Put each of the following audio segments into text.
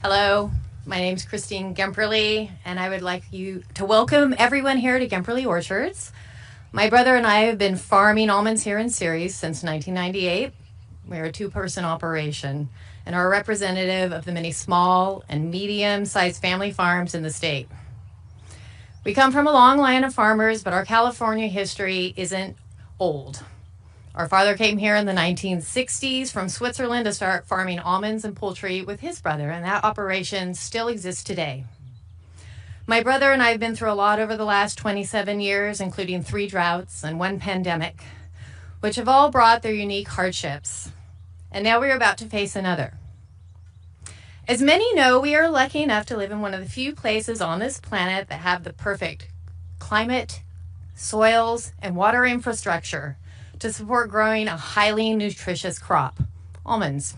Hello, my name's Christine Gemperly, and I would like you to welcome everyone here to Gemperly Orchards. My brother and I have been farming almonds here in Ceres since 1998. We're a two-person operation and are a representative of the many small and medium-sized family farms in the state. We come from a long line of farmers, but our California history isn't old. Our father came here in the 1960s from Switzerland to start farming almonds and poultry with his brother, and that operation still exists today. My brother and I have been through a lot over the last 27 years, including 3 droughts and 1 pandemic, which have all brought their unique hardships. And now we're about to face another. As many know, we are lucky enough to live in one of the few places on this planet that have the perfect climate, soils, and water infrastructure to support growing a highly nutritious crop, almonds.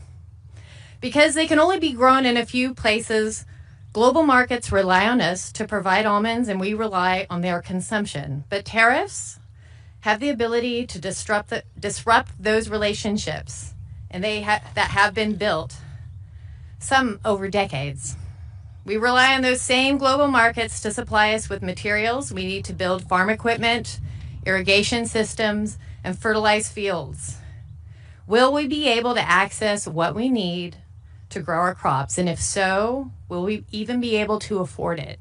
Because they can only be grown in a few places, global markets rely on us to provide almonds and we rely on their consumption. But tariffs have the ability to disrupt those relationships, and that have been built, some over decades. We rely on those same global markets to supply us with materials we need to build farm equipment, irrigation systems, and fertilize fields. Will we be able to access what we need to grow our crops? And if so, will we even be able to afford it?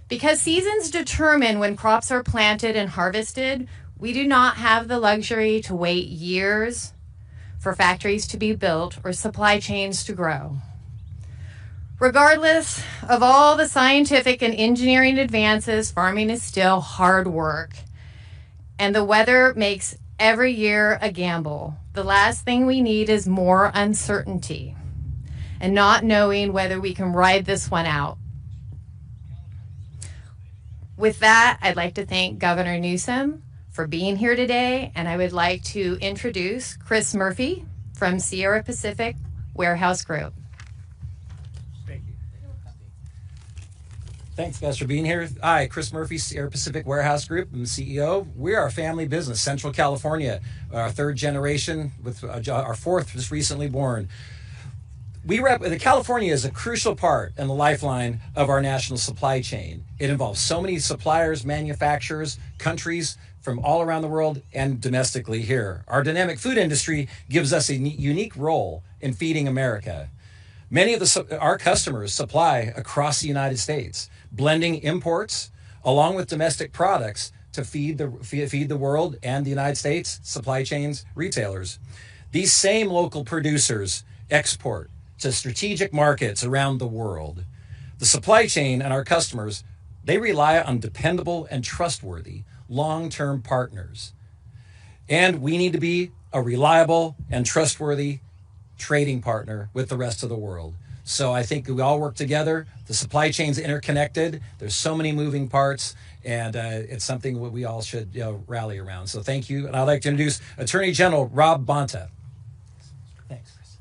Because seasons determine when crops are planted and harvested, we do not have the luxury to wait years for factories to be built or supply chains to grow. Regardless of all the scientific and engineering advances, farming is still hard work. And the weather makes every year a gamble. The last thing we need is more uncertainty and not knowing whether we can ride this one out. With that, I'd like to thank Governor Newsom for being here today, and I would like to introduce Chris Murphy from Sierra Pacific Warehouse Group. Thanks, guys, for being here. Hi, Chris Murphy, Sierra Pacific Warehouse Group. I'm the CEO. We are a family business, Central California, our 3rd generation, with our 4th just recently born. California is a crucial part and the lifeline of our national supply chain. It involves so many suppliers, manufacturers, countries from all around the world and domestically here. Our dynamic food industry gives us a unique role in feeding America. Many of our customers supply across the United States, blending imports along with domestic products to feed the world and the United States supply chains, retailers. These same local producers export to strategic markets around the world. The supply chain and our customers, they rely on dependable and trustworthy long-term partners. And we need to be a reliable and trustworthy trading partner with the rest of the world. So I think we all work together. The supply chain's interconnected. There's so many moving parts, and it's something we all should rally around. So thank you. And I'd like to introduce Attorney General Rob Bonta. Thanks, Chris.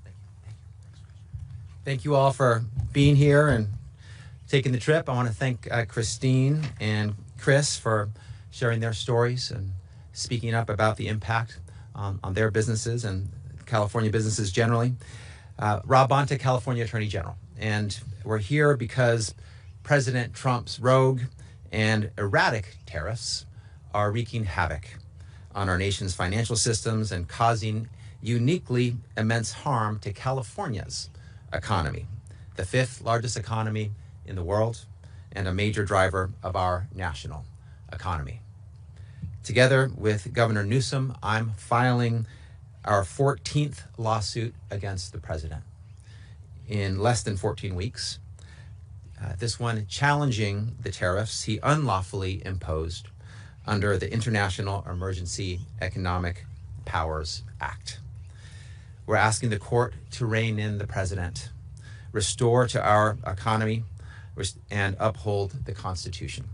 Thank you all for being here and taking the trip. I want to thank Christine and Chris for sharing their stories and speaking up about the impact on their businesses and California businesses generally. Rob Bonta, California Attorney General. And we're here because President Trump's rogue and erratic tariffs are wreaking havoc on our nation's financial systems and causing uniquely immense harm to California's economy, the 5th largest economy in the world and a major driver of our national economy. Together with Governor Newsom, I'm filing our 14th lawsuit against the president in less than 14 weeks. This one challenging the tariffs he unlawfully imposed under the International Emergency Economic Powers Act. We're asking the court to rein in the president, restore to our economy, and uphold the Constitution.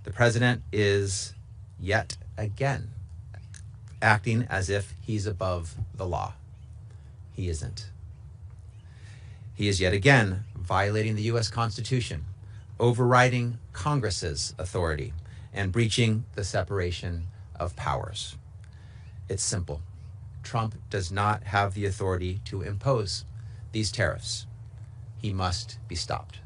The president is yet again acting as if he's above the law. He isn't. He is yet again violating the U.S. Constitution, overriding Congress's authority, and breaching the separation of powers. It's simple. Trump does not have the authority to impose these tariffs. He must be stopped.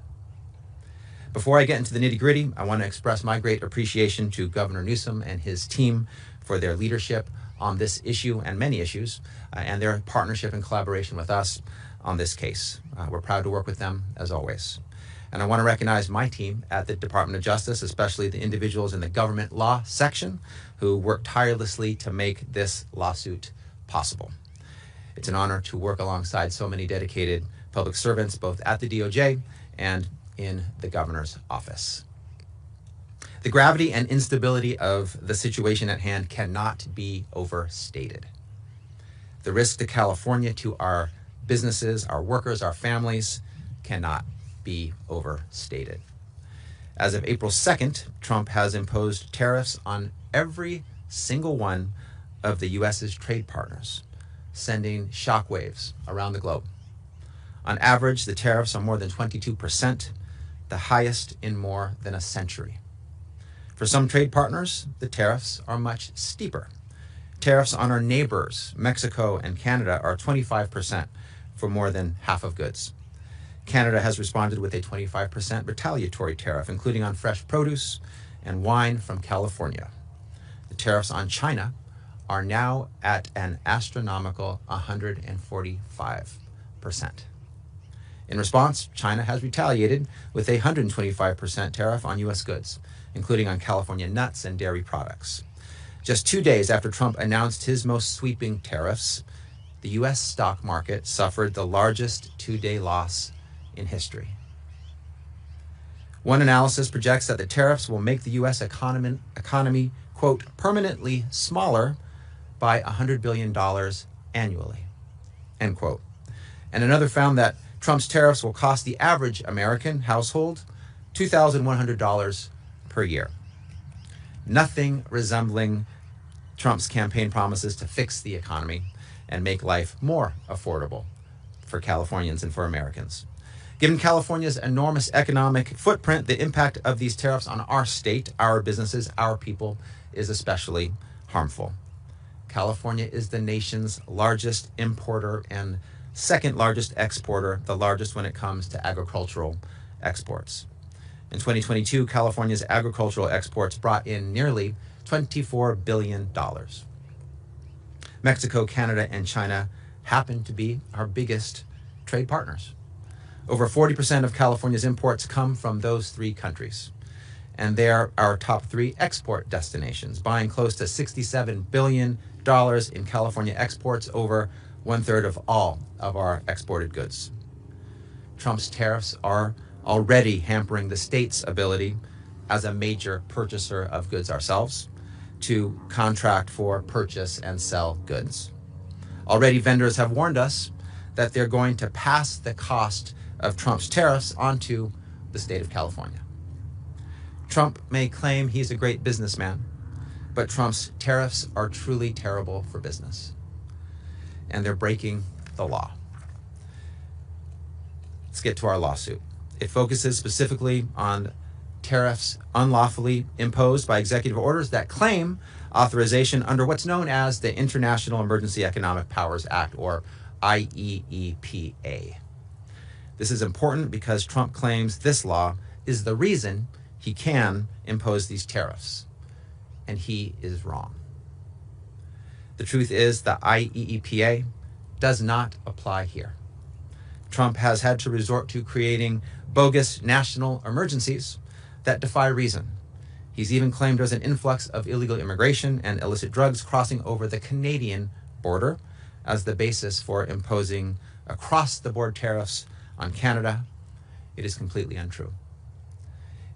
Before I get into the nitty-gritty, I want to express my great appreciation to Governor Newsom and his team for their leadership on this issue and many issues, and their partnership and collaboration with us on this case. We're proud to work with them, as always. And I want to recognize my team at the Department of Justice, especially the individuals in the government law section who worked tirelessly to make this lawsuit possible. It's an honor to work alongside so many dedicated public servants, both at the DOJ and in the governor's office. The gravity and instability of the situation at hand cannot be overstated. The risk to California, to our businesses, our workers, our families, cannot be overstated. As of April 2nd, Trump has imposed tariffs on every single one of the U.S.'s trade partners, sending shockwaves around the globe. On average, the tariffs are more than 22%, the highest in more than a century. For some trade partners, the tariffs are much steeper. Tariffs on our neighbors, Mexico and Canada, are 25% for more than half of goods. Canada has responded with a 25% retaliatory tariff, including on fresh produce and wine from California. The tariffs on China are now at an astronomical 145%. In response, China has retaliated with a 125% tariff on U.S. goods, including on California nuts and dairy products. Just 2 days after Trump announced his most sweeping tariffs, the U.S. stock market suffered the largest two-day loss in history. One analysis projects that the tariffs will make the U.S. economy, quote, permanently smaller by $100 billion annually, end quote. And another found that Trump's tariffs will cost the average American household $2,100 per year. Nothing resembling Trump's campaign promises to fix the economy and make life more affordable for Californians and for Americans. Given California's enormous economic footprint, the impact of these tariffs on our state, our businesses, our people is especially harmful. California is the nation's largest importer and second largest exporter, the largest when it comes to agricultural exports. In 2022, California's agricultural exports brought in nearly $24 billion. Mexico, Canada, and China happen to be our biggest trade partners. Over 40% of California's imports come from those three countries, and they're our top three export destinations, buying close to $67 billion in California exports, over 1/3 of all of our exported goods. Trump's tariffs are already hampering the state's ability as a major purchaser of goods ourselves to contract for, purchase, and sell goods. Already vendors have warned us that they're going to pass the cost of Trump's tariffs onto the state of California. Trump may claim he's a great businessman, but Trump's tariffs are truly terrible for business, and they're breaking the law. Let's get to our lawsuit. It focuses specifically on tariffs unlawfully imposed by executive orders that claim authorization under what's known as the International Emergency Economic Powers Act, or IEEPA. This is important because Trump claims this law is the reason he can impose these tariffs, and he is wrong. The truth is the IEEPA does not apply here. Trump has had to resort to creating bogus national emergencies that defy reason. He's even claimed there's an influx of illegal immigration and illicit drugs crossing over the Canadian border as the basis for imposing across-the-board tariffs on Canada. It is completely untrue.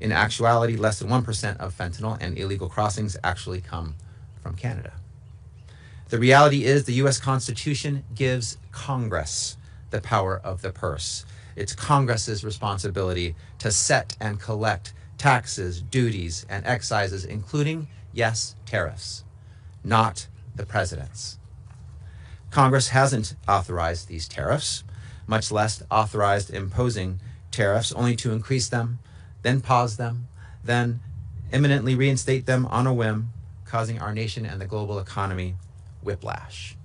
In actuality, less than 1% of fentanyl and illegal crossings actually come from Canada. The reality is the U.S. Constitution gives Congress the power of the purse. It's Congress's responsibility to set and collect taxes, duties, and excises, including, yes, tariffs, not the president's. Congress hasn't authorized these tariffs, much less authorized imposing tariffs, only to increase them, then pause them, then imminently reinstate them on a whim, causing our nation and the global economy whiplash.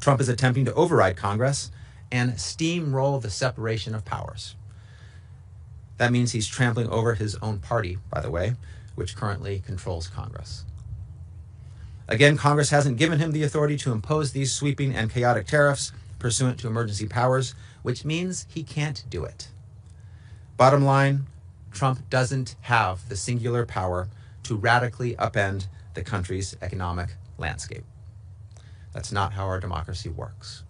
Trump is attempting to override Congress and steamroll the separation of powers. That means he's trampling over his own party, by the way, which currently controls Congress. Again, Congress hasn't given him the authority to impose these sweeping and chaotic tariffs pursuant to emergency powers, which means he can't do it. Bottom line, Trump doesn't have the singular power to radically upend the country's economic landscape. That's not how our democracy works.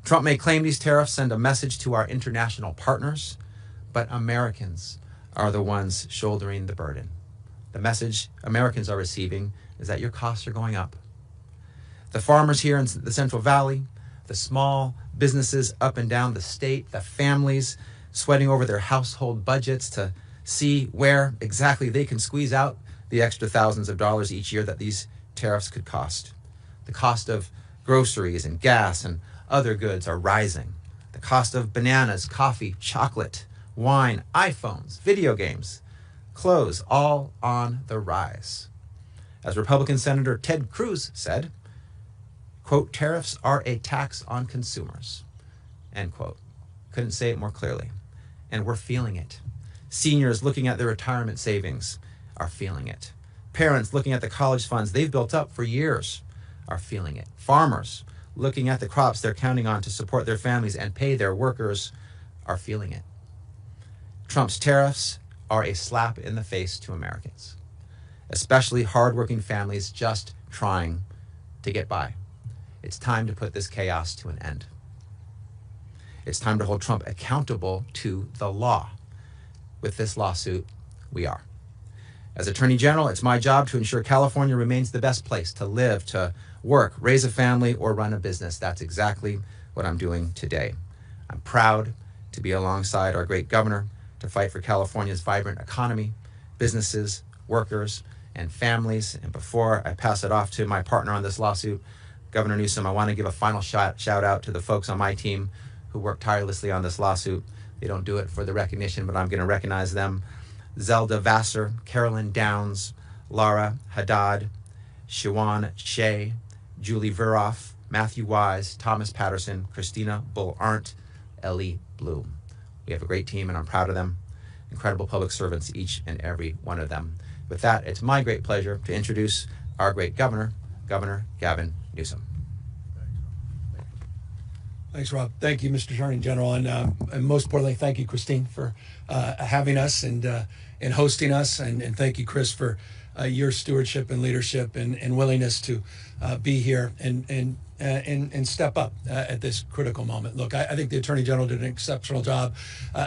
Trump may claim these tariffs send a message to our international partners, but Americans are the ones shouldering the burden. The message Americans are receiving is that your costs are going up. The farmers here in the Central Valley, the small businesses up and down the state, the families sweating over their household budgets to see where exactly they can squeeze out the extra thousands of dollars each year that these tariffs could cost. The cost of groceries and gas and other goods are rising. The cost of bananas, coffee, chocolate, wine, iPhones, video games, clothes, all on the rise. As Republican Senator Ted Cruz said, quote, tariffs are a tax on consumers, end quote. Couldn't say it more clearly. And we're feeling it. Seniors looking at their retirement savings are feeling it. Parents looking at the college funds they've built up for years are feeling it. Farmers looking at the crops they're counting on to support their families and pay their workers are feeling it. Trump's tariffs are a slap in the face to Americans, especially hardworking families just trying to get by. It's time to put this chaos to an end. It's time to hold Trump accountable to the law. With this lawsuit, we are. As Attorney General, it's my job to ensure California remains the best place to live, to work, raise a family, or run a business. That's exactly what I'm doing today. I'm proud to be alongside our great governor to fight for California's vibrant economy, businesses, workers, and families. And before I pass it off to my partner on this lawsuit, Governor Newsom, I want to give a final shout out to the folks on my team who worked tirelessly on this lawsuit. They don't do it for the recognition, but I'm going to recognize them. Zelda Vassar, Carolyn Downs, Laura Haddad, Shawan Shea, Julie Veroff, Matthew Wise, Thomas Patterson, Christina Bull-Arndt, Ellie Bloom. We have a great team, and I'm proud of them. Incredible public servants, each and every one of them. With that, it's my great pleasure to introduce our great governor, Governor Gavin Newsom. Thanks, Rob. Thank you, Mr. Attorney General, and most importantly, thank you, Christine, for having us and hosting us, and thank you, Chris, for your stewardship and leadership and willingness to be here and step up at this critical moment. Look, I think the Attorney General did an exceptional job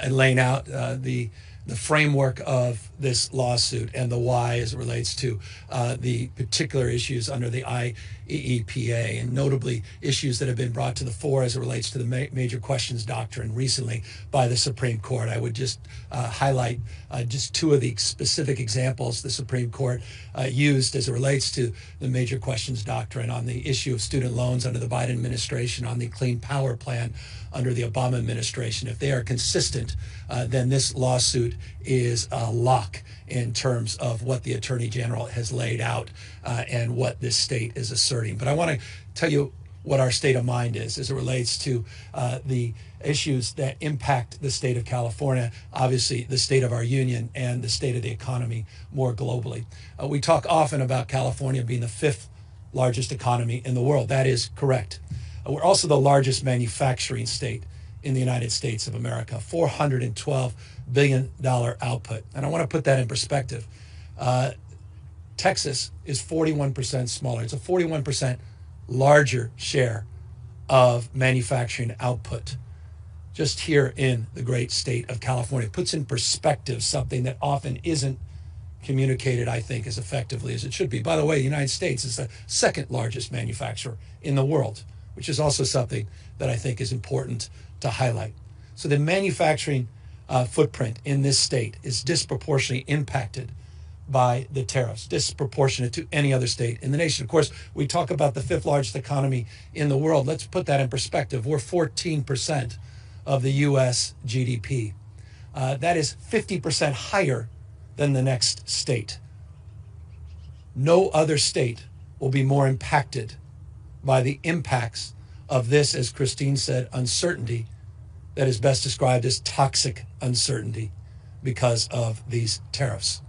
in laying out the framework of this lawsuit and the why as it relates to the particular issues under the IEEPA, and notably issues that have been brought to the fore as it relates to the major questions doctrine recently by the Supreme Court. I would just highlight just two of the specific examples the Supreme Court used as it relates to the major questions doctrine on the issue of student loans under the Biden administration, on the Clean Power Plan under the Obama administration. If they are consistent, then this lawsuit is a lock in terms of what the Attorney General has laid out and what this state is asserting. But I want to tell you what our state of mind is as it relates to the issues that impact the state of California, obviously the state of our union, and the state of the economy more globally. We talk often about California being the fifth largest economy in the world. That is correct. We're also the largest manufacturing state in the United States of America, $412 billion output. And I want to put that in perspective. Texas is 41% smaller. It's a 41% larger share of manufacturing output just here in the great state of California. It puts in perspective something that often isn't communicated, I think, as effectively as it should be. By the way, the United States is the second largest manufacturer in the world, which is also something that I think is important to highlight. So the manufacturing footprint in this state is disproportionately impacted by the tariffs, disproportionate to any other state in the nation. Of course, we talk about the fifth largest economy in the world. Let's put that in perspective. We're 14% of the U.S. GDP. That is 50% higher than the next state. No other state will be more impacted by the impacts of this, as Christine said, uncertainty that is best described as toxic uncertainty because of these tariffs.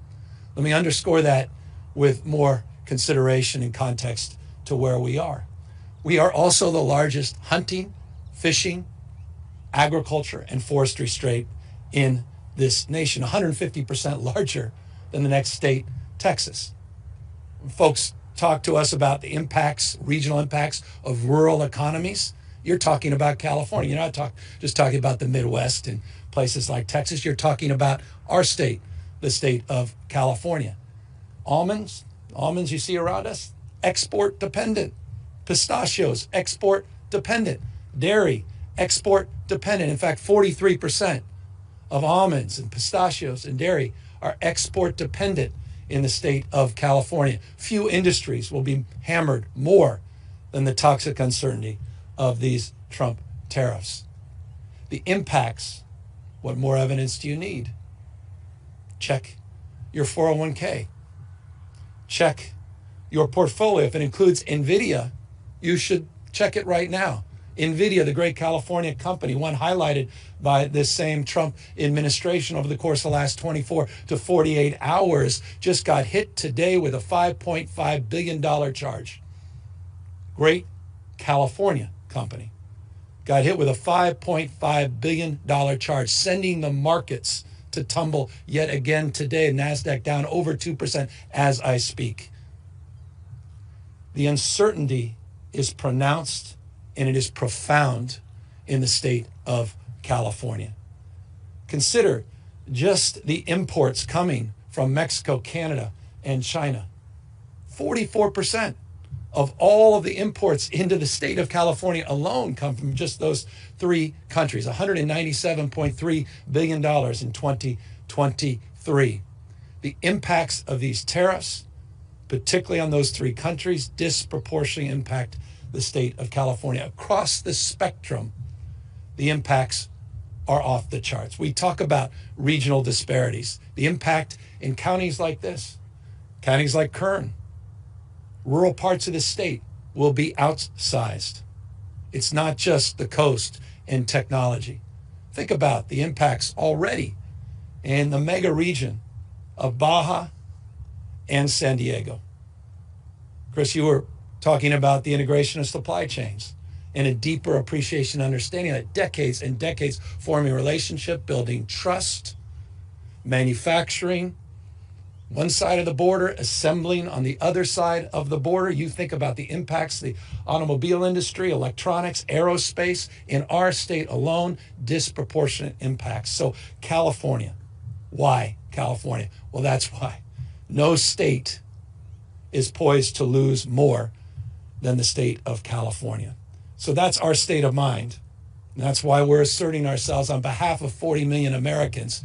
Let me underscore that with more consideration and context to where we are. We are also the largest hunting, fishing, agriculture, and forestry state in this nation, 150% larger than the next state, Texas. When folks talk to us about the impacts, regional impacts of rural economies, you're talking about California. You're not just talking about the Midwest and places like Texas. You're talking about our state, the state of California. Almonds you see around us, export dependent. Pistachios, export dependent. Dairy, export dependent. In fact, 43% of almonds and pistachios and dairy are export dependent in the state of California. Few industries will be hammered more than the toxic uncertainty of these Trump tariffs. The impacts, what more evidence do you need? Check your 401k. Check your portfolio. If it includes NVIDIA, you should check it right now. NVIDIA, the great California company, one highlighted by this same Trump administration over the course of the last 24 to 48 hours, just got hit today with a $5.5 billion charge. Great California company got hit with a $5.5 billion charge, sending the markets to tumble yet again today. NASDAQ down over 2% as I speak. The uncertainty is pronounced and it is profound in the state of California. Consider just the imports coming from Mexico, Canada, and China. 44% of all of the imports into the state of California alone come from just those three countries, $197.3 billion in 2023. The impacts of these tariffs, particularly on those three countries, disproportionately impact the state of California. Across the spectrum, the impacts are off the charts. We talk about regional disparities. The impact in counties like this, counties like Kern, rural parts of the state will be outsized. It's not just the coast and technology. Think about the impacts already in the mega region of Baja and San Diego. Chris, you were talking about the integration of supply chains and a deeper appreciation and understanding that decades and decades forming a relationship, building trust, manufacturing, one side of the border, assembling on the other side of the border. You think about the impacts, the automobile industry, electronics, aerospace, in our state alone, disproportionate impacts. So California, why California? Well, that's why. No state is poised to lose more than the state of California. So that's our state of mind. And that's why we're asserting ourselves on behalf of 40 million Americans.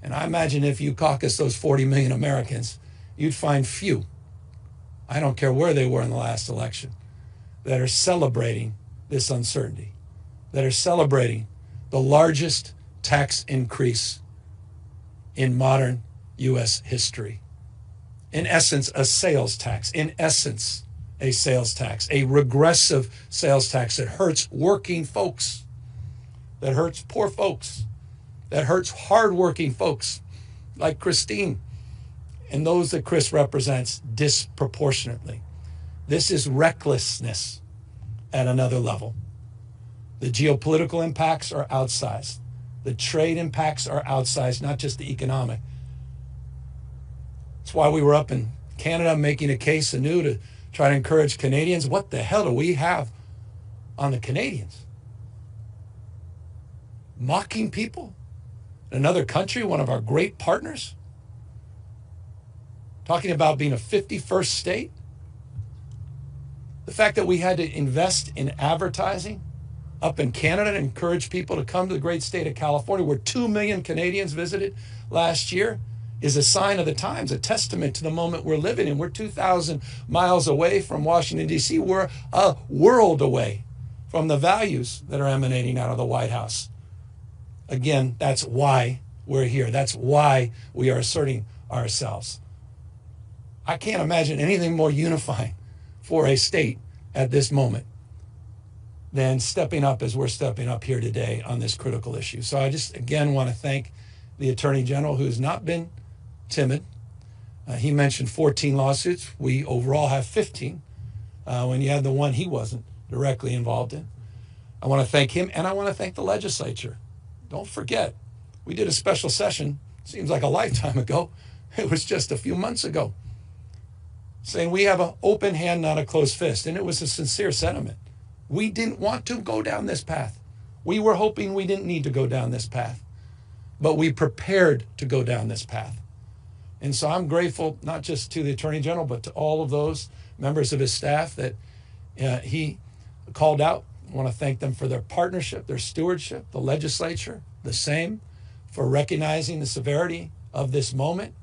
And I imagine if you caucus those 40 million Americans, you'd find few, I don't care where they were in the last election, that are celebrating this uncertainty, that are celebrating the largest tax increase in modern U.S. history. In essence, a sales tax. In essence, a sales tax, a regressive sales tax that hurts working folks, that hurts poor folks, that hurts hardworking folks like Christine and those that Chris represents disproportionately. This is recklessness at another level. The geopolitical impacts are outsized. The trade impacts are outsized, not just the economic. That's why we were up in Canada making a case anew to try to encourage Canadians. What the hell do we have on the Canadians? Mocking people in another country, one of our great partners? Talking about being a 51st state? The fact that we had to invest in advertising up in Canada to encourage people to come to the great state of California, where 2 million Canadians visited last year, is a sign of the times, a testament to the moment we're living in. We're 2,000 miles away from Washington, D.C. We're a world away from the values that are emanating out of the White House. Again, that's why we're here. That's why we are asserting ourselves. I can't imagine anything more unifying for a state at this moment than stepping up as we're stepping up here today on this critical issue. So I just, again, want to thank the Attorney General, who's not been timid. He mentioned 14 lawsuits. We overall have 15 when you had the one he wasn't directly involved in. I want to thank him, and I want to thank the legislature. Don't forget, we did a special session, seems like a lifetime ago. It was just a few months ago, saying we have an open hand, not a closed fist. And it was a sincere sentiment. We didn't want to go down this path. We were hoping we didn't need to go down this path, but we prepared to go down this path. And so I'm grateful, not just to the Attorney General, but to all of those members of his staff that he called out. I want to thank them for their partnership, their stewardship, the legislature, the same, for recognizing the severity of this moment.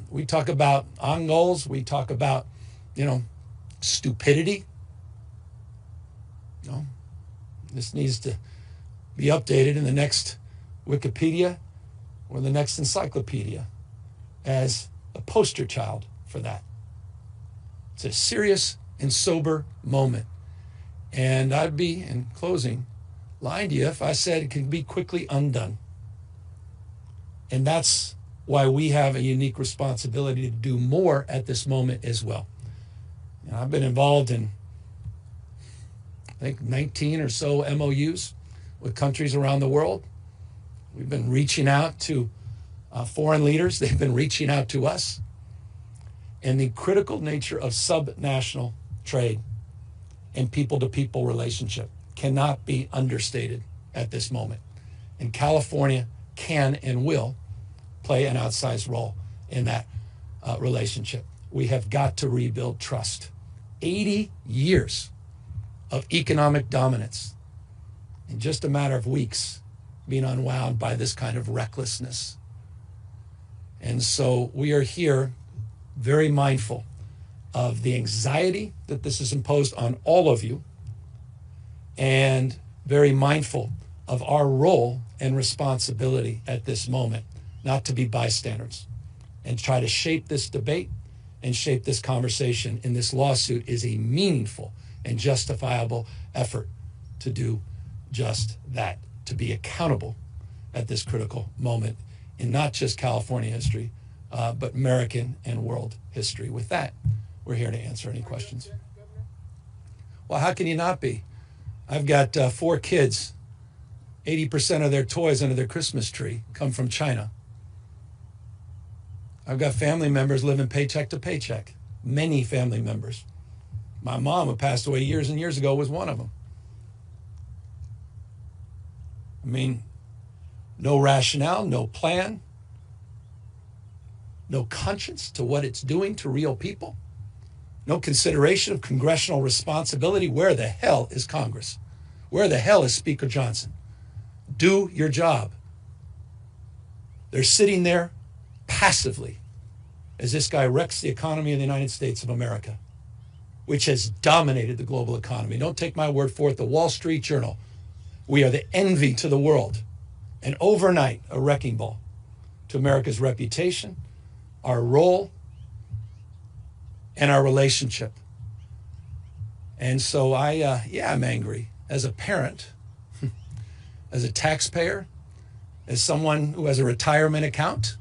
We talk about on goals. We talk about, stupidity. This needs to be updated in the next Wikipedia or the next encyclopedia as a poster child for that. It's a serious and sober moment. And I'd be, in closing, lying to you if I said it can be quickly undone. And that's why we have a unique responsibility to do more at this moment as well. And I've been involved in, I think, 19 or so MOUs with countries around the world. We've been reaching out to foreign leaders. They've been reaching out to us. And the critical nature of subnational trade and people-to-people relationship cannot be understated at this moment. And California can and will play an outsized role in that relationship. We have got to rebuild trust. 80 years of economic dominance in just a matter of weeks being unwound by this kind of recklessness. And so we are here very mindful of the anxiety that this has imposed on all of you, and very mindful of our role and responsibility at this moment, not to be bystanders, and try to shape this debate and shape this conversation. And this lawsuit is a meaningful and justifiable effort to do just that, to be accountable at this critical moment in not just California history, but American and world history. With that, we're here to answer any questions. Well, how can you not be? I've got 4 kids. 80% of their toys under their Christmas tree come from China. I've got family members living paycheck to paycheck. Many family members. My mom, who passed away years and years ago, was one of them. I mean, no rationale, no plan, no conscience to what it's doing to real people, no consideration of congressional responsibility. Where the hell is Congress? Where the hell is Speaker Johnson? Do your job. They're sitting there passively as this guy wrecks the economy of the United States of America, which has dominated the global economy. Don't take my word for it. The Wall Street Journal. We are the envy to the world. And overnight, a wrecking ball to America's reputation, our role, and our relationship. And so I'm angry as a parent, as a taxpayer, as someone who has a retirement account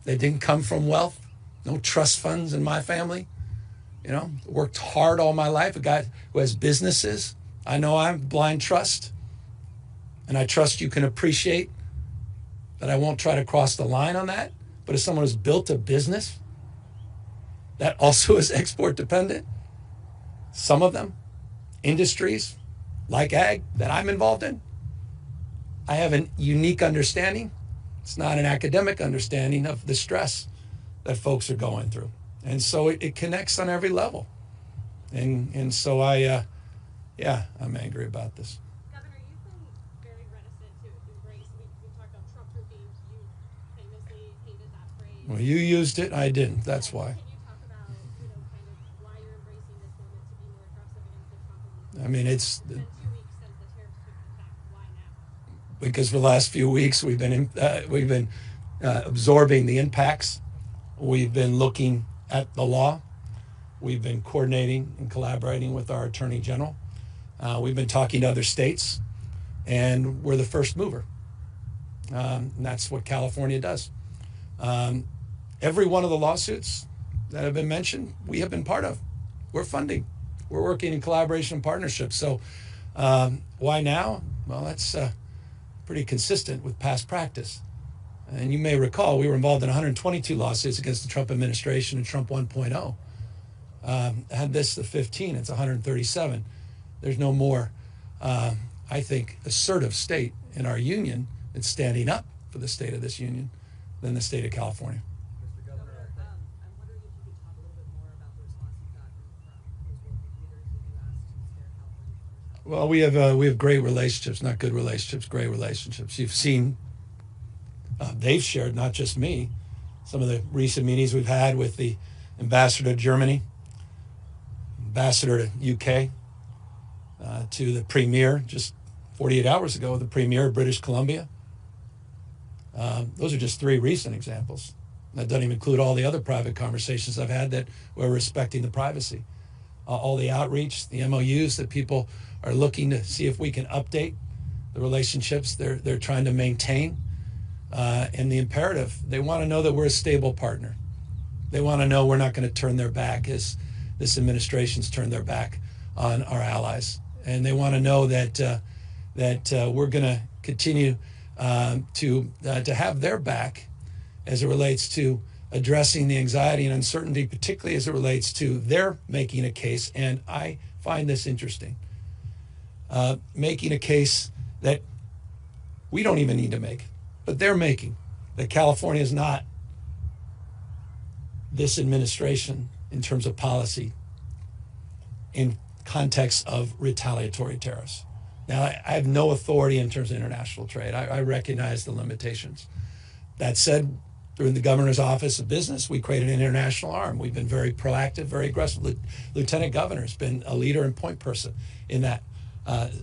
that didn't come from wealth, no trust funds in my family. Worked hard all my life. A guy who has businesses. I know I'm blind trust. And I trust you can appreciate that I won't try to cross the line on that. But as someone who's built a business that also is export dependent, some of them, industries like ag that I'm involved in, I have a unique understanding. It's not an academic understanding of the stress that folks are going through. And so it connects on every level. And so I'm angry about this. Governor, you've been very reticent to embrace, we talked about Trump-proofing. You famously hated that phrase. Well, you used it, I didn't. That's why. Can you talk about, kind of why you're embracing this moment to be more aggressive against the Trump? I mean, it's... It's been 2 weeks since the tariffs took effect. Why now? Because for the last few weeks we've been absorbing the impacts. We've been looking at the law. We've been coordinating and collaborating with our Attorney General We've been talking to other states, and we're the first mover. And that's what California does. Every one of the lawsuits that have been mentioned, we have been part of. We're funding. We're working in collaboration and partnership. So why now? Well, that's pretty consistent with past practice. And you may recall we were involved in 122 lawsuits against the Trump administration and Trump 1.0. Had this the 15, it's 137. There's no more, I think, assertive state in our union that's standing up for the state of this union than the state of California. Mr. Governor, I'm wondering if you could talk a little bit more about the response you've gotten from those working leaders that you asked to stare California. Well, we have great relationships, not good relationships, great relationships. You've seen, they've shared, not just me, some of the recent meetings we've had with the ambassador to Germany, ambassador to UK, to the premier just 48 hours ago, the premier of British Columbia. Those are just 3 recent examples. That doesn't even include all the other private conversations I've had that we're respecting the privacy. All the outreach, the MOUs that people are looking to see if we can update the relationships they're trying to maintain. And the imperative, they want to know that we're a stable partner. They want to know we're not going to turn their back as this administration's turned their back on our allies. And they want to know that we're going to continue to have their back as it relates to addressing the anxiety and uncertainty, particularly as it relates to their making a case. And I find this interesting. Making a case that we don't even need to make, but they're making, that California is not this administration in terms of policy in context of retaliatory tariffs. Now, I have no authority in terms of international trade. I recognize the limitations. That said, through the governor's office of business, we created an international arm. We've been very proactive, very aggressive. Lieutenant governor has been a leader and point person in that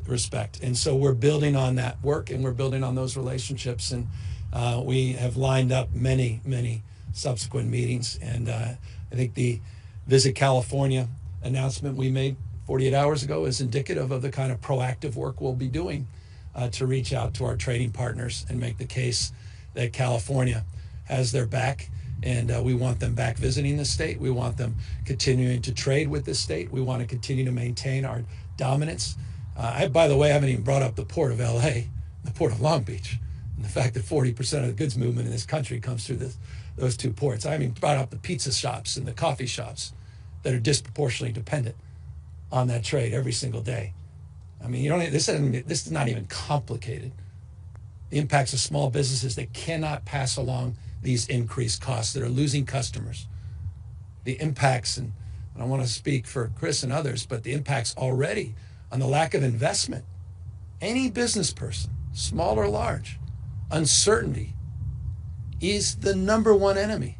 respect. And so we're building on that work, and we're building on those relationships. And we have lined up many, many subsequent meetings. And I think the Visit California announcement we made 48 hours ago is indicative of the kind of proactive work we'll be doing to reach out to our trading partners and make the case that California has their back, and we want them back visiting the state. We want them continuing to trade with the state. We want to continue to maintain our dominance. By the way, I haven't even brought up the port of LA, the port of Long Beach, and the fact that 40% of the goods movement in this country comes through those 2 ports. I haven't even brought up the pizza shops and the coffee shops that are disproportionately dependent on that trade every single day. I mean, this is not even complicated. The impacts of small businesses that cannot pass along these increased costs, that are losing customers. The impacts, and I want to speak for Chris and others, but the impacts already on the lack of investment. Any business person, small or large, uncertainty is the number one enemy.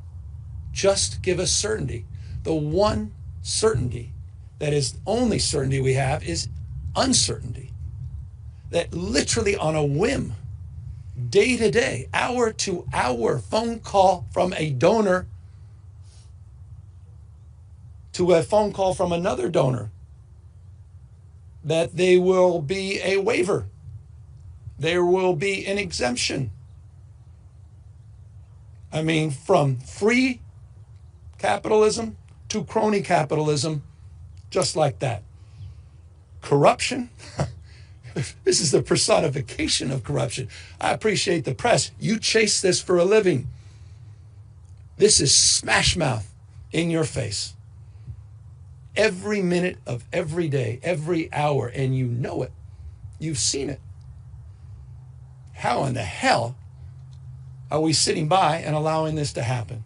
Just give us certainty. The one certainty that is the only certainty we have is uncertainty. That literally on a whim, day to day, hour to hour, phone call from a donor to a phone call from another donor, that there will be a waiver. There will be an exemption. I mean, from free capitalism to crony capitalism, just like that. Corruption? This is the personification of corruption. I appreciate the press. You chase this for a living. This is smash mouth in your face. Every minute of every day, every hour, and you know it. You've seen it. How in the hell are we sitting by and allowing this to happen?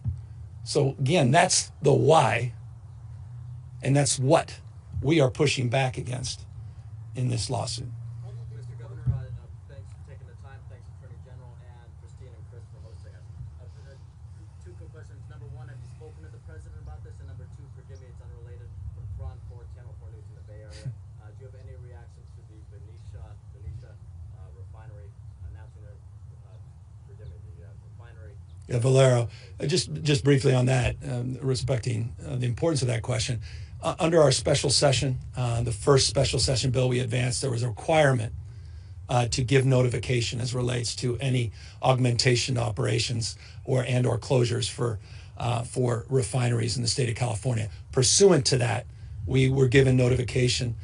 So again, that's the why, and that's what we are pushing back against in this lawsuit. Mr. Governor, thanks for taking the time. Thanks, Attorney General and Christine and Chris for hosting us. 2 quick questions. Number 1, have you spoken to the president about this? And number 2, forgive me, it's unrelated, from Front for Channel 4 News in the Bay Area. Do you have any reactions to the Benicia refinery announcing their, refinery? Yeah, Valero. Just briefly on that, respecting the importance of that question. under our special session, the first special session bill we advanced, there was a requirement to give notification as relates to any augmentation to operations or closures for refineries in the state of California. Pursuant to that, we were given notification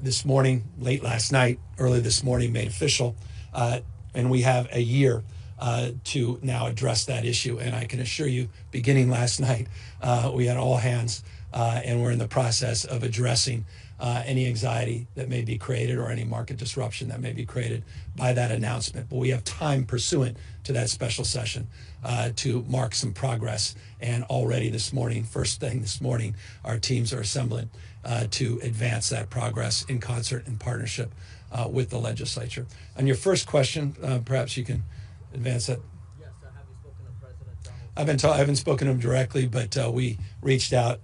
this morning, late last night, early this morning, made official, and we have a year to now address that issue. And I can assure you, beginning last night, we had all hands, and we're in the process of addressing any anxiety that may be created or any market disruption that may be created by that announcement. But we have time pursuant to that special session to mark some progress. And already this morning, first thing this morning, our teams are assembling to advance that progress in concert and partnership with the legislature. On your first question, perhaps you can advance that. Yes, have you spoken to President Donald? I haven't spoken to him directly, but we reached out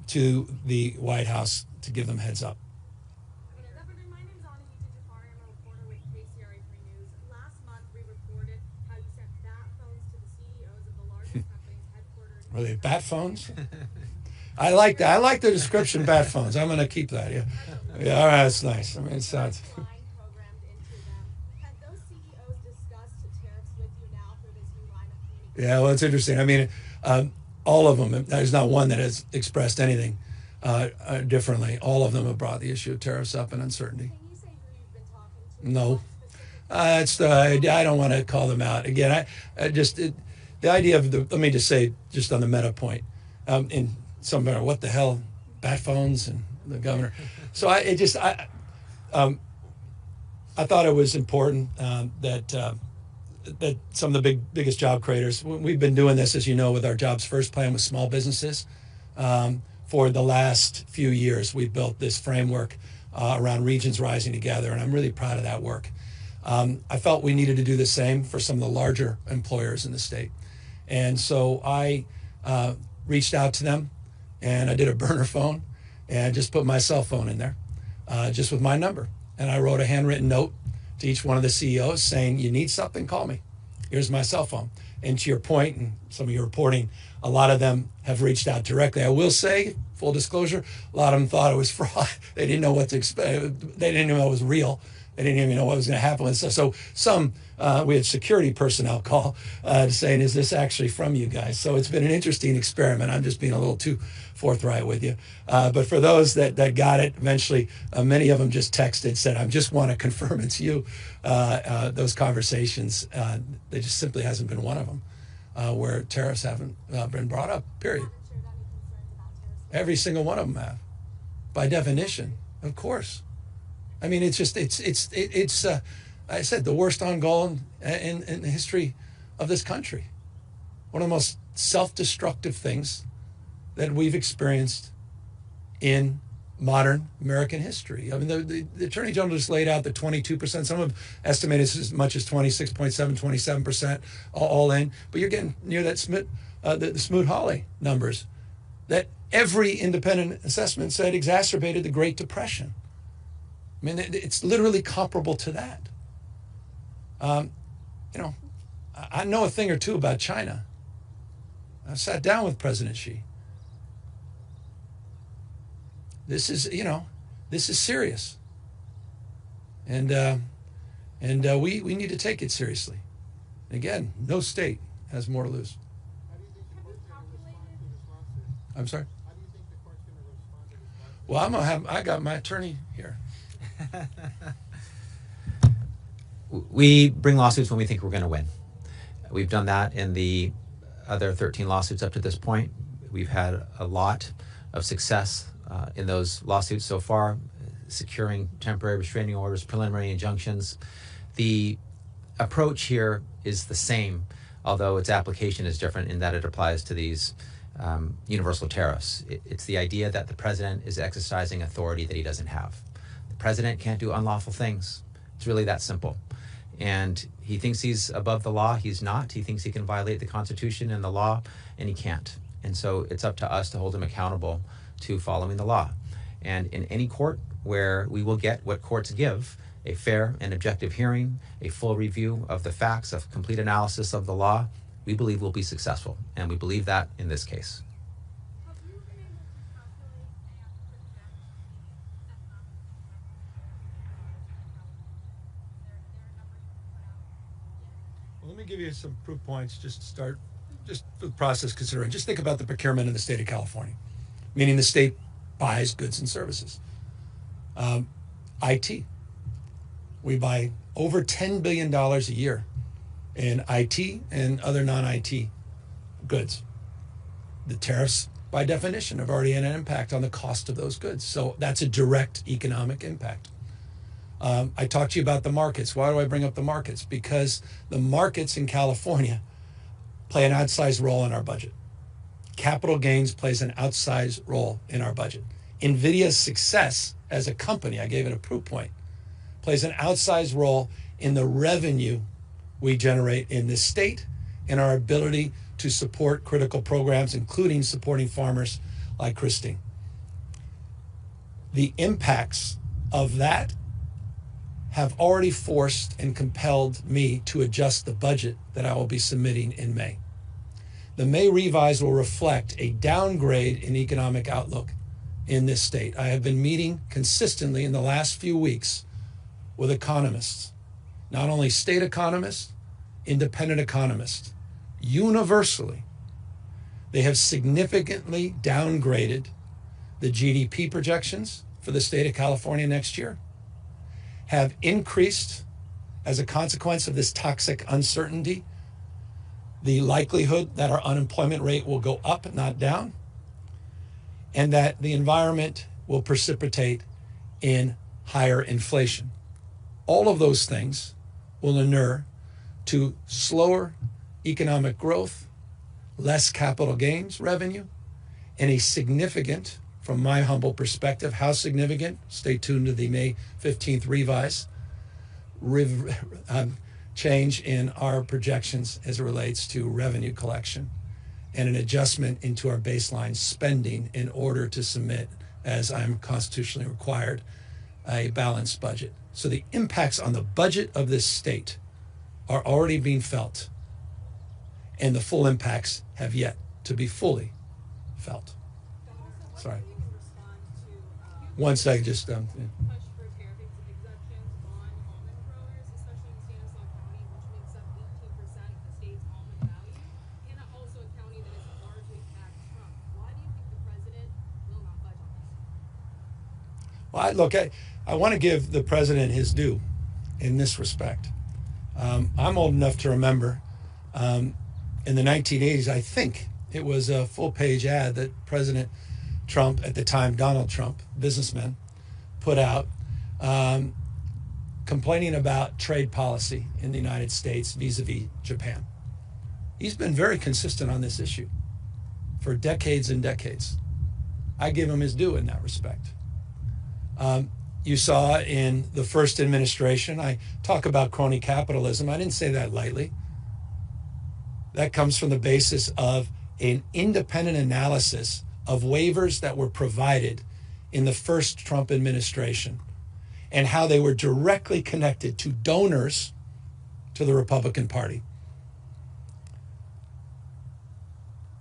to the White House to give them heads up. Governor, my name is Anahita Jafari. I'm a reporter with KCRA 3 News. Last month, we reported how you sent bat phones to the CEOs of the largest companies headquartered. Were they bat phones? I like that. I like the description, bat phones. I'm going to keep that. Yeah. Yeah. All right. That's nice. I mean, it sounds. Line programmed into them. Had those CEOs discussed tariffs with you now for this new line of communication? Yeah. Well, it's interesting. I mean, all of them. There's not one that has expressed anything differently. All of them have brought the issue of tariffs up and uncertainty. Can you say who you've been talking to? No. I don't want to call them out. Again, the idea of let me just say, just on the meta point, in some matter, what the hell, bat phones and the governor. So I thought it was important that some of the biggest job creators, we've been doing this, as you know, with our Jobs First plan with small businesses. For the last few years, we've built this framework around regions rising together, and I'm really proud of that work. I felt we needed to do the same for some of the larger employers in the state. And so I reached out to them, and I did a burner phone and just put my cell phone in there, just with my number. And I wrote a handwritten note to each one of the CEOs saying, you need something, call me. Here's my cell phone. And to your point, and some of your reporting, a lot of them have reached out directly. I will say, full disclosure, a lot of them thought it was fraud. They didn't know what to expect. They didn't know it was real. They didn't even know what was going to happen with stuff. So some, we had security personnel call saying, is this actually from you guys? So it's been an interesting experiment. I'm just being a little too forthright with you. But for those that got it, eventually, many of them just texted, said, I just want to confirm it's you. Those conversations, there just simply hasn't been one of them where tariffs haven't been brought up, period. Every single one of them have, by definition, of course. I mean, it's just, it's I said, the worst on goal in the history of this country. One of the most self-destructive things that we've experienced in modern American history. I mean, the Attorney General just laid out the 22%. Some have estimated as much as 26.7, 27% all in. But you're getting near that the Smoot-Hawley numbers that every independent assessment said exacerbated the Great Depression. I mean, it's literally comparable to that. I know a thing or two about China. I sat down with President Xi. This is serious. And we need to take it seriously. And again, no state has more to lose. How do you think the court's going to respond to this lawsuit? I'm sorry? How do you think the court's going to respond to this lawsuit? Well, I got my attorney here. We bring lawsuits when we think we're going to win. We've done that in the other 13 lawsuits up to this point. We've had a lot of success in those lawsuits so far, securing temporary restraining orders, preliminary injunctions. The approach here is the same, although its application is different in that it applies to these universal tariffs. It's the idea that the president is exercising authority that he doesn't have. The president can't do unlawful things. It's really that simple. And he thinks he's above the law. He's not. He thinks he can violate the Constitution and the law, and he can't. And so it's up to us to hold him accountable to following the law. And in any court where we will get what courts give, a fair and objective hearing, a full review of the facts, a complete analysis of the law, we believe we'll be successful. And we believe that in this case. Have you been able to calculate me give you some proof points just to start, just for the process considering. Just think about the procurement in the state of California, meaning the state buys goods and services. IT. We buy over $10 billion a year in IT and other non-IT goods. The tariffs, by definition, have already had an impact on the cost of those goods. So that's a direct economic impact. I talked to you about the markets. Why do I bring up the markets? Because the markets in California play an outsized role in our budget. Capital gains plays an outsized role in our budget. NVIDIA's success as a company, I gave it a proof point, plays an outsized role in the revenue we generate in this state and our ability to support critical programs, including supporting farmers like Christine. The impacts of that have already forced and compelled me to adjust the budget that I will be submitting in May. The May revise will reflect a downgrade in economic outlook in this state. I have been meeting consistently in the last few weeks with economists, not only state economists, independent economists. Universally, they have significantly downgraded the GDP projections for the state of California next year, have increased as a consequence of this toxic uncertainty the likelihood that our unemployment rate will go up, not down, and that the environment will precipitate in higher inflation. All of those things will inure to slower economic growth, less capital gains revenue, and a significant, from my humble perspective, how significant? Stay tuned to the May 15th revise, change in our projections as it relates to revenue collection and an adjustment into our baseline spending in order to submit, as I'm constitutionally required, a balanced budget. So the impacts on the budget of this state are already being felt, and the full impacts have yet to be fully felt. Sorry. One second, just Push for tariff exemptions on almond growers, especially in Stanislaus County, which makes up 18% of the state's almond value, and also a county that is largely backed Trump. Why do you think the president will not budge on this? Well, look, I want to give the president his due in this respect. I'm old enough to remember in the 1980s, I think it was a full-page ad that President Trump, at the time Donald Trump, businessman, put out complaining about trade policy in the United States vis-a-vis Japan. He's been very consistent on this issue for decades and decades. I give him his due in that respect. You saw in the first administration, I talk about crony capitalism. I didn't say that lightly. That comes from the basis of an independent analysis of waivers that were provided in the first Trump administration and how they were directly connected to donors to the Republican Party.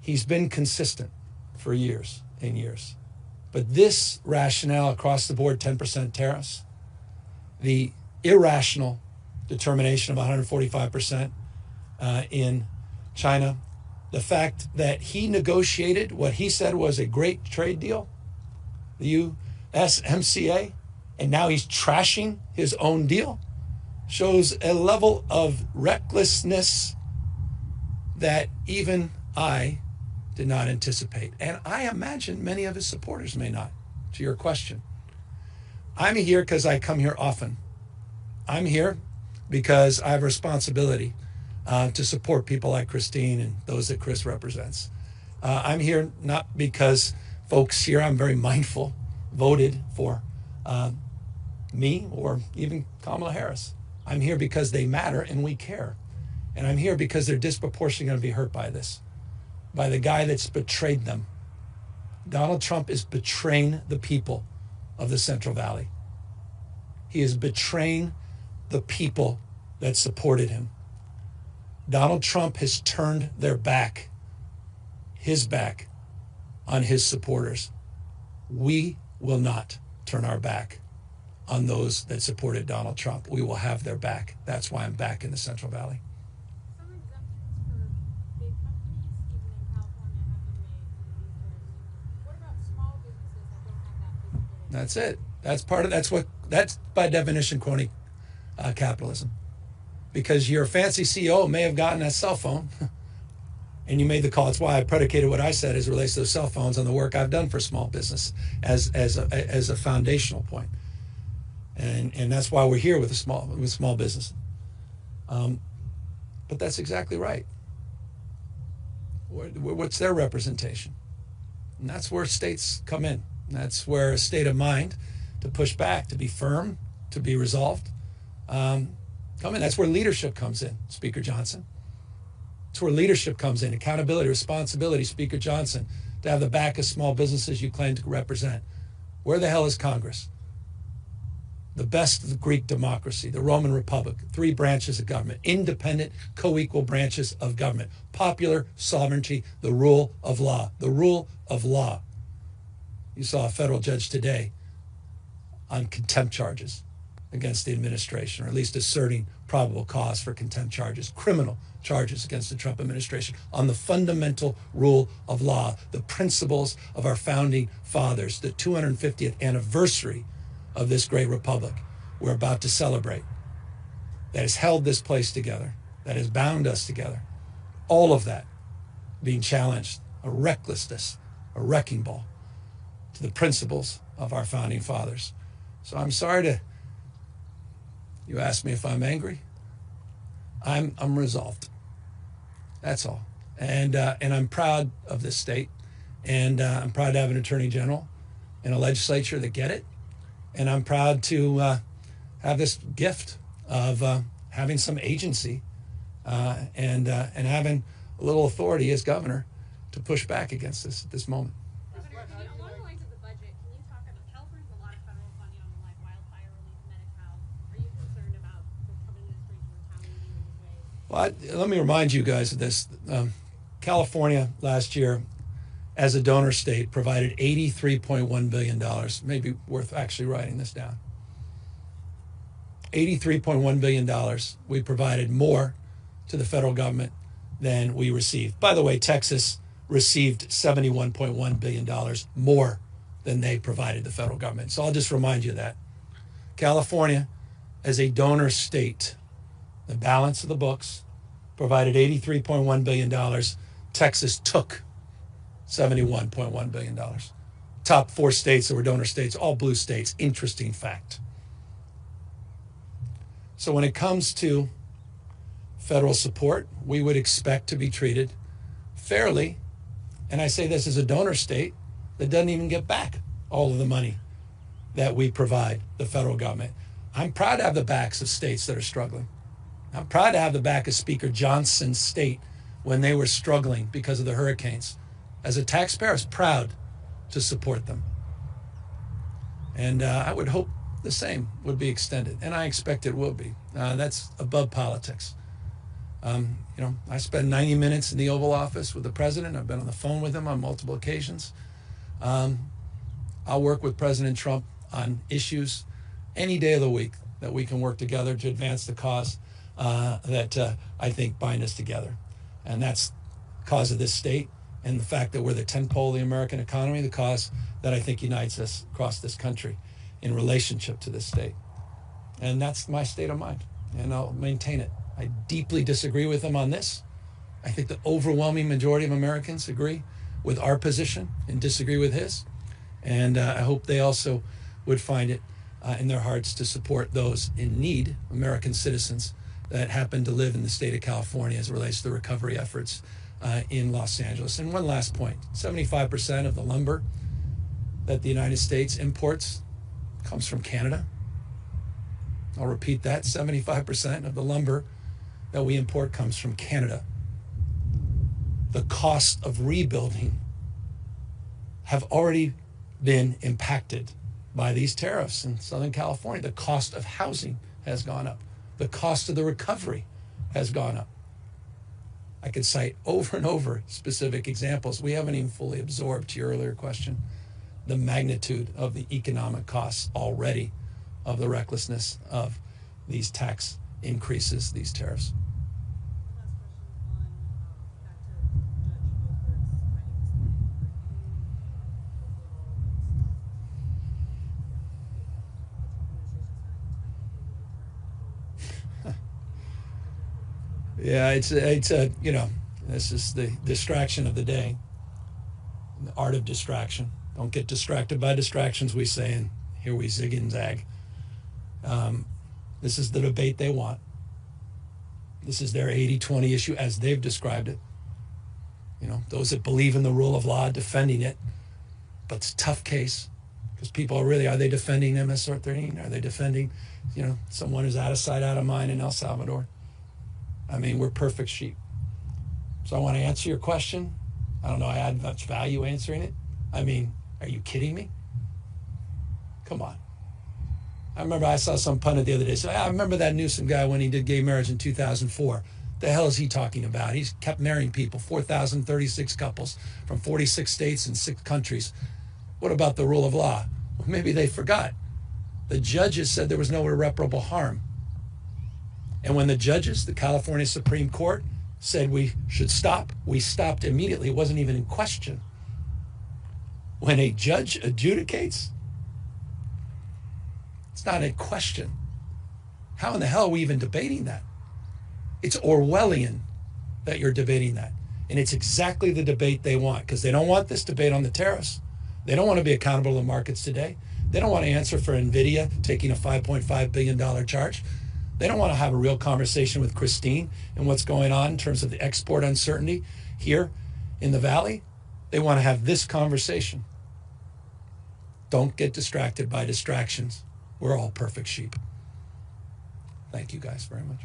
He's been consistent for years and years. But this rationale across the board, 10% tariffs, the irrational determination of 145% in China, the fact that he negotiated what he said was a great trade deal, the USMCA, and now he's trashing his own deal, shows a level of recklessness that even I did not anticipate. And I imagine many of his supporters may not, to your question. I'm here because I come here often. I'm here because I have a responsibility to support people like Christine and those that Chris represents. I'm here not because folks here, I'm very mindful, voted for me or even Kamala Harris. I'm here because they matter and we care. And I'm here because they're disproportionately going to be hurt by this, by the guy that's betrayed them. Donald Trump is betraying the people of the Central Valley. He is betraying the people that supported him. Donald Trump has turned their back, his back, on his supporters. We will not turn our back on those that supported Donald Trump. We will have their back. That's why I'm back in the Central Valley. Some That's it. That's by definition crony capitalism. Because your fancy CEO may have gotten that cell phone and you made the call. It's why I predicated what I said as it relates to those cell phones on the work I've done for small business as a foundational point. And that's why we're here with small business. But that's exactly right. What's their representation? And that's where states come in. That's where a state of mind to push back, to be firm, to be resolved, come in. That's where leadership comes in, Speaker Johnson. That's where leadership comes in, accountability, responsibility, Speaker Johnson, to have the back of small businesses you claim to represent. Where the hell is Congress? The best of the Greek democracy, the Roman Republic, 3 branches of government, independent, co-equal branches of government, popular sovereignty, the rule of law. The rule of law. You saw a federal judge today on contempt charges against the administration, or at least asserting probable cause for contempt charges, criminal charges against the Trump administration on the fundamental rule of law, the principles of our founding fathers, the 250th anniversary of this great republic we're about to celebrate, that has held this place together, that has bound us together. All of that being challenged, a recklessness, a wrecking ball to the principles of our founding fathers. So I'm sorry to, you asked me if I'm angry. I'm resolved. That's all. And I'm proud of this state. And I'm proud to have an attorney general and a legislature that get it. And I'm proud to have this gift of having some agency and having a little authority as governor to push back against this at this moment. Governor, along the lines of the budget, can you talk about California has a lot of federal funding on the wildfire relief, Medi-Cal. Are you concerned about the Trump administration retaliating in these ways? Well, let me remind you guys of this. California last year, as a donor state, provided $83.1 billion. Maybe worth actually writing this down. $83.1 billion. We provided more to the federal government than we received. By the way, Texas received $71.1 billion more than they provided the federal government. So I'll just remind you of that. California, as a donor state, the balance of the books, provided $83.1 billion. Texas took $71.1 billion. Top 4 states that were donor states, all blue states. Interesting fact. So when it comes to federal support, we would expect to be treated fairly. And I say this as a donor state that doesn't even get back all of the money that we provide the federal government. I'm proud to have the backs of states that are struggling. I'm proud to have the back of Speaker Johnson's state when they were struggling because of the hurricanes. As a taxpayer, I was proud to support them. And I would hope the same would be extended. And I expect it will be. That's above politics. I spent 90 minutes in the Oval Office with the president. I've been on the phone with him on multiple occasions. I'll work with President Trump on issues any day of the week that we can work together to advance the cause that I think bind us together. And that's the cause of this state and the fact that we're the tentpole of the American economy, the cause that I think unites us across this country in relationship to this state. And that's my state of mind, and I'll maintain it. I deeply disagree with him on this. I think the overwhelming majority of Americans agree with our position and disagree with his. And I hope they also would find it in their hearts to support those in need, American citizens that happen to live in the state of California as it relates to the recovery efforts in Los Angeles. And one last point, 75% of the lumber that the United States imports comes from Canada. I'll repeat that, 75% of the lumber that we import comes from Canada. The cost of rebuilding have already been impacted by these tariffs in Southern California. The cost of housing has gone up. The cost of the recovery has gone up. I could cite over and over specific examples. We haven't even fully absorbed, to your earlier question, the magnitude of the economic costs already of the recklessness of these tax increases, these tariffs. Yeah, it's a this is the distraction of the day, the art of distraction. Don't get distracted by distractions, we say, and here we zig and zag. This is the debate they want. This is their 80-20 issue as they've described it. Those that believe in the rule of law defending it, but it's a tough case because people are they defending MS-13? Are they defending, someone who's out of sight, out of mind in El Salvador? I mean, we're perfect sheep. So I want to answer your question. I don't know I add much value answering it. I mean, are you kidding me? Come on. I remember I saw some pundit the other day say, I remember that Newsom guy when he did gay marriage in 2004. The hell is he talking about? He's kept marrying people, 4,036 couples from 46 states and 6 countries. What about the rule of law? Well, maybe they forgot. The judges said there was no irreparable harm. And when the judges, the California Supreme Court, said we should stop, we stopped immediately. It wasn't even in question. When a judge adjudicates, it's not in question. How in the hell are we even debating that? It's Orwellian that you're debating that. And it's exactly the debate they want, because they don't want this debate on the tariffs. They don't want to be accountable to the markets today. They don't want to answer for NVIDIA taking a $5.5 billion charge. They don't want to have a real conversation with Christine and what's going on in terms of the export uncertainty here in the Valley. They want to have this conversation. Don't get distracted by distractions. We're all perfect sheep. Thank you guys very much.